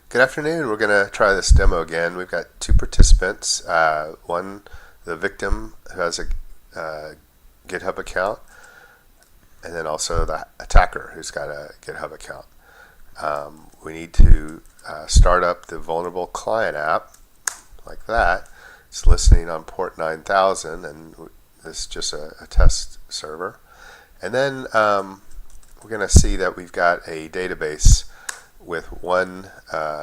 Good afternoon. We're going to try this demo again. We've got two participants. One, the victim who has a GitHub account, and then also the attacker who's got a GitHub account. We need to start up the vulnerable client app like that. It's listening on port 9000, and this is just a test server. And then we're going to see that we've got a database with one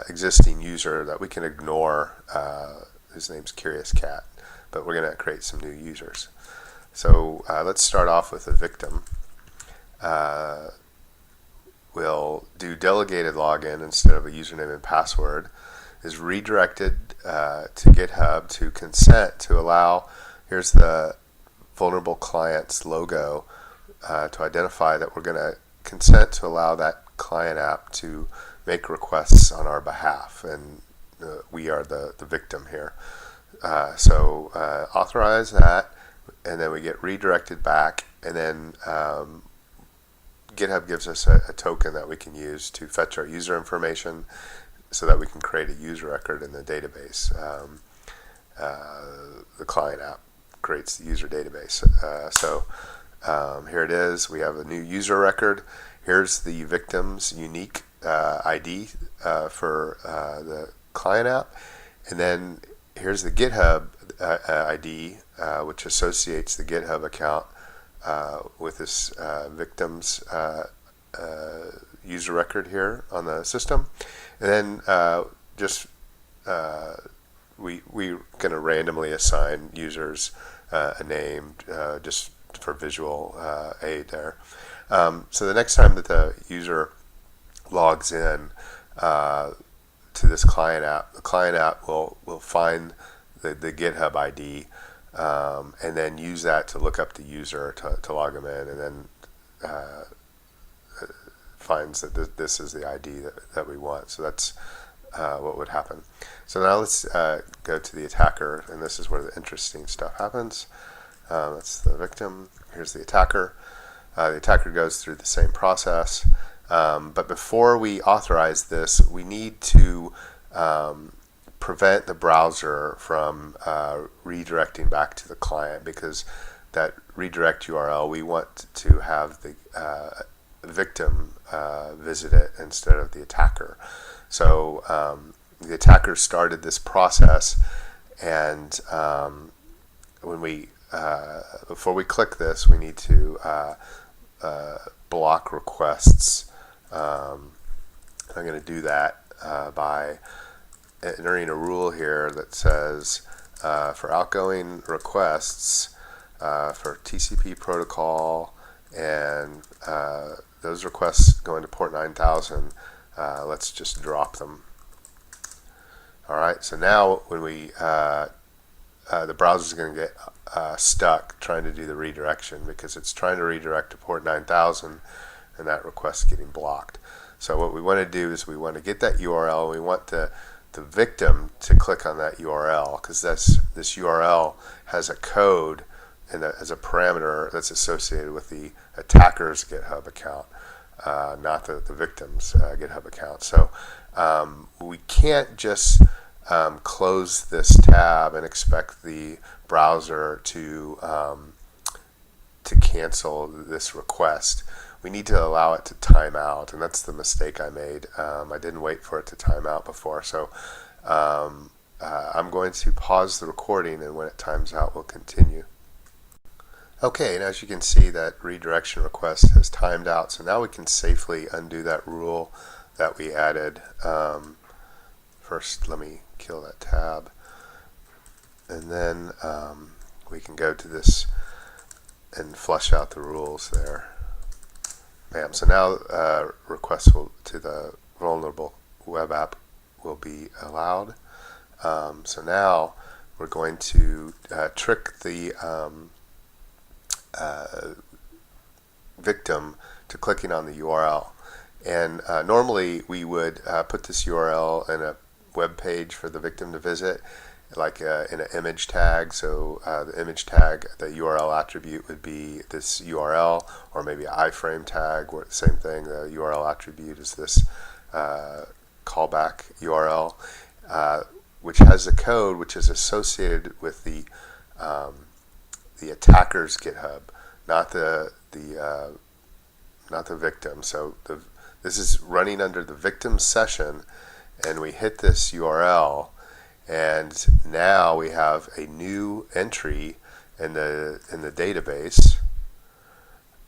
existing user that we can ignore. His name's Curious Cat, but we're going to create some new users. So let's start off with a victim. We'll do delegated login instead of a username and password. Is redirected to GitHub to consent to allow. Here's the vulnerable client's logo to identify that we're going to consent to allow that client app to make requests on our behalf, and we are the victim here. So authorize that, and then we get redirected back, and then GitHub gives us a token that we can use to fetch our user information so that we can create a user record in the database. The client app creates the user database. Here it is. We have a new user record. Here's the victim's unique ID for the client app. And then here's the GitHub ID, which associates the GitHub account with this victim's user record here on the system. And then we're going to randomly assign users a name just for visual aid there. So the next time that the user logs in to this client app, the client app will find the GitHub ID and then use that to look up the user to log them in, and then finds that this is the ID that we want. So that's what would happen. So now let's go to the attacker, and this is where the interesting stuff happens. That's the victim. Here's the attacker. The attacker goes through the same process. But before we authorize this, we need to prevent the browser from redirecting back to the client, because that redirect URL, we want to have the victim visit it instead of the attacker. So the attacker started this process, and when we before we click this, we need to block requests. I'm going to do that by entering a rule here that says for outgoing requests for TCP protocol, and those requests going to port 9000, let's just drop them. Alright, so now when we the browser is going to get stuck trying to do the redirection, because it's trying to redirect to port 9000 and that request is getting blocked. So what we want to do is we want to get that URL. We want the victim to click on that URL, because this URL has a code and as a parameter that's associated with the attacker's GitHub account, not the victim's GitHub account. So we can't just close this tab and expect the browser to cancel this request. We need to allow it to time out, and that's the mistake I made. I didn't wait for it to time out before, so I'm going to pause the recording, and when it times out, we'll continue. Okay, and as you can see, that redirection request has timed out, so now we can safely undo that rule that we added. First, let me kill that tab, and then we can go to this and flush out the rules there. Bam. So now requests to the vulnerable web app will be allowed. So now we're going to trick the victim to clicking on the URL. And normally we would put this URL in a web page for the victim to visit, like in an image tag. So the image tag, the URL attribute would be this URL, or maybe an iframe tag, where same thing, the URL attribute is this callback URL, which has a code which is associated with the attacker's GitHub, not the victim. So this is running under the victim session, and we hit this URL, and now we have a new entry in the database,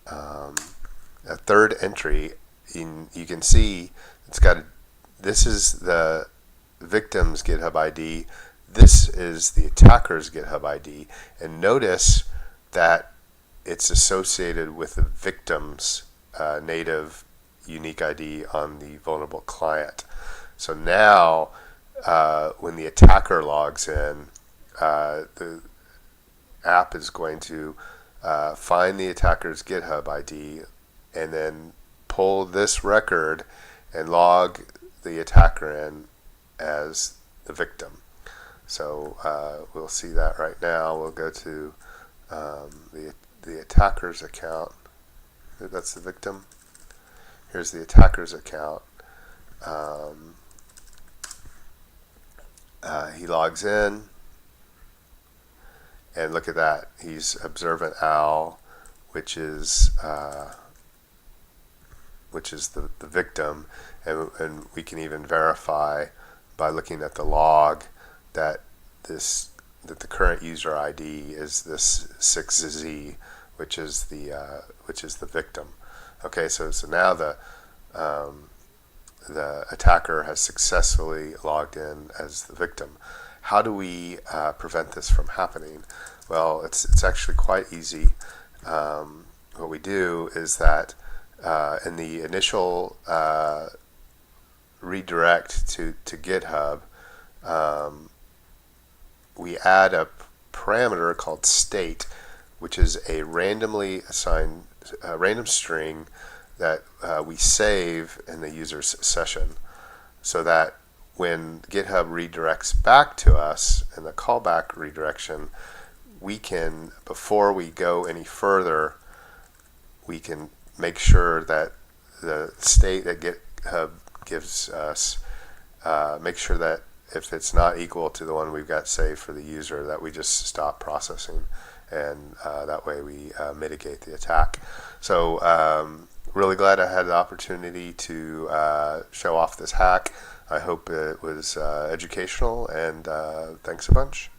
a third entry. You can see it's got this is the victim's GitHub ID. This is the attacker's GitHub ID, and notice that it's associated with the victim's native unique ID on the vulnerable client. So now, when the attacker logs in, the app is going to find the attacker's GitHub ID and then pull this record and log the attacker in as the victim. So we'll see that right now. We'll go to the attacker's account. That's the victim. Here's the attacker's account. He logs in, and look at that. He's Observant Owl, which is the victim, and we can even verify by looking at the log that the current user ID is this 6Z, which is the victim. Okay, so now the attacker has successfully logged in as the victim. How do we prevent this from happening? Well, it's actually quite easy. What we do is that in the initial redirect to GitHub, we add a parameter called state, which is a randomly assigned random string that we save in the user's session, so that when GitHub redirects back to us in the callback redirection, we can, before we go any further, we can make sure that the state that GitHub gives us, make sure that if it's not equal to the one we've got saved for the user, that we just stop processing, and that way we mitigate the attack. So really glad I had the opportunity to show off this hack. I hope it was educational, and thanks a bunch.